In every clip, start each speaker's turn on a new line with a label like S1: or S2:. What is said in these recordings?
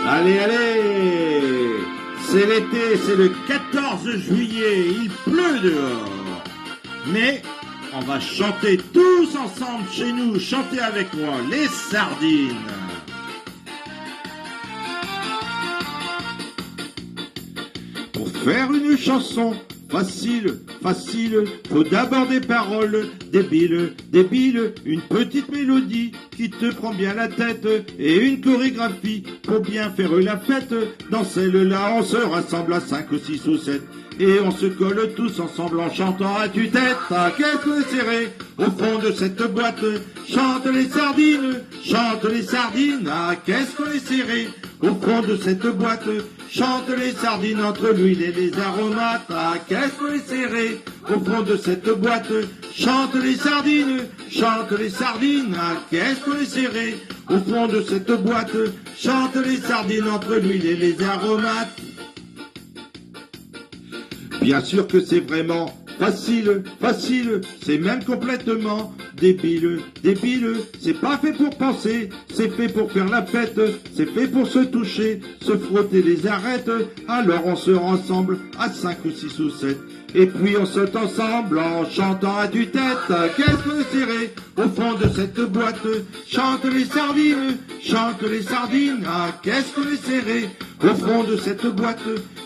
S1: Allez, allez! C'est l'été, c'est le 14 juillet, il pleut dehors. Mais on va chanter tous ensemble chez nous, chantez avec moi, les sardines. Pour faire une chanson facile, facile, faut d'abord des paroles débiles, débiles, une petite mélodie qui te prend bien la tête et une chorégraphie pour bien faire la fête. Dans celle-là, on se rassemble à 5 ou 6 ou 7 et on se colle tous ensemble en chantant à tue-tête. Ah, qu'est-ce qu'on est serré au fond de cette boîte, chante les sardines, chante les sardines. Ah, qu'est-ce qu'on est serré au fond de cette boîte, chante les sardines entre l'huile et les aromates. Ah, qu'est-ce qu'on est serré au fond de cette boîte, chante les sardines, chante les sardines. Ah, qu'est-ce qu'on est serré au fond de cette boîte, chante les sardines entre l'huile et les aromates. Bien sûr que c'est vraiment facile, facile, c'est même complètement débile, débile. C'est pas fait pour penser, c'est fait pour faire la fête, c'est fait pour se toucher, se frotter les arêtes. Alors on se rassemble à 5 ou 6 ou 7. Et puis on saute ensemble en chantant à tue-tête. Qu'est-ce qu'on est serré au fond de cette boîte, chante les sardines, chante les sardines. Ah, qu'est-ce qu'on est serré au fond de cette boîte,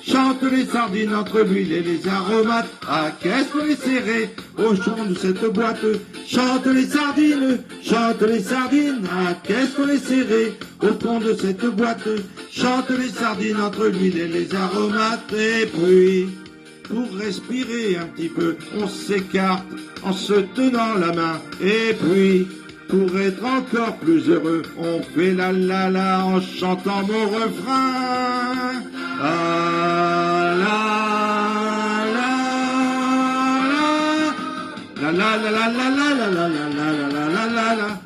S1: chante les sardines entre l'huile et les aromates. Ah, qu'est-ce qu'on est serré au fond de cette boîte, chante les sardines, chante les sardines. Ah, qu'est-ce qu'on est serré au fond de cette boîte, chante les sardines entre l'huile et les aromates. Et puis pour respirer un petit peu, on s'écarte en se tenant la main. Et puis, pour être encore plus heureux, on fait la la la en chantant mon refrain. Ah, la la la la la la la la la la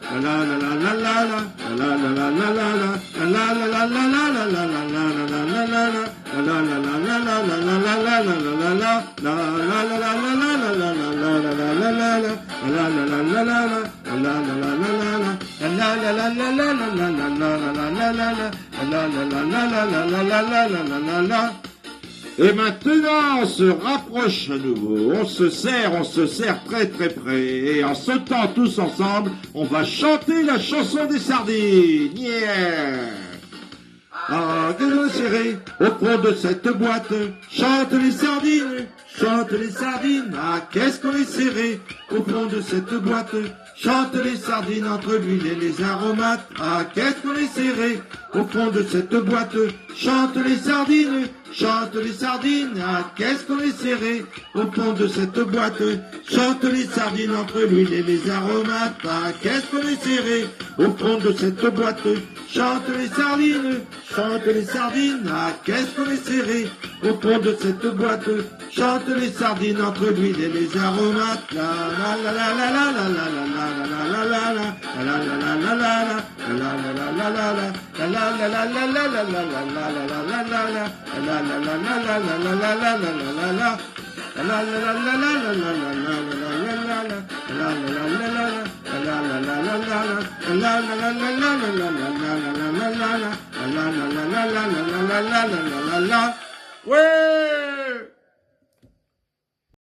S1: Et maintenant, on se rapproche à nouveau, on se serre très très près, et en sautant tous ensemble, on va chanter la chanson des sardines. Yeah! Ah, que je serré au fond de cette boîte, chante les sardines, chante les sardines. Ah, qu'est-ce qu'on est serré au fond de cette boîte, chante les sardines entre l'huile et les aromates. Ah, qu'est-ce qu'on est serré au fond de cette boîte, chante les sardines, chante les sardines. Ah, qu'est-ce qu'on est serré au fond de cette boîte, chante les sardines entre l'huile et les aromates. Ah, qu'est-ce qu'on est serré au fond de cette boîte, chante les sardines, chante les sardines. Ah, qu'est-ce qu'on est serré au fond de cette boîte, chante les sardines entre l'huile et les aromates. La la la la la la la la la la la la la la la la la. Ouais!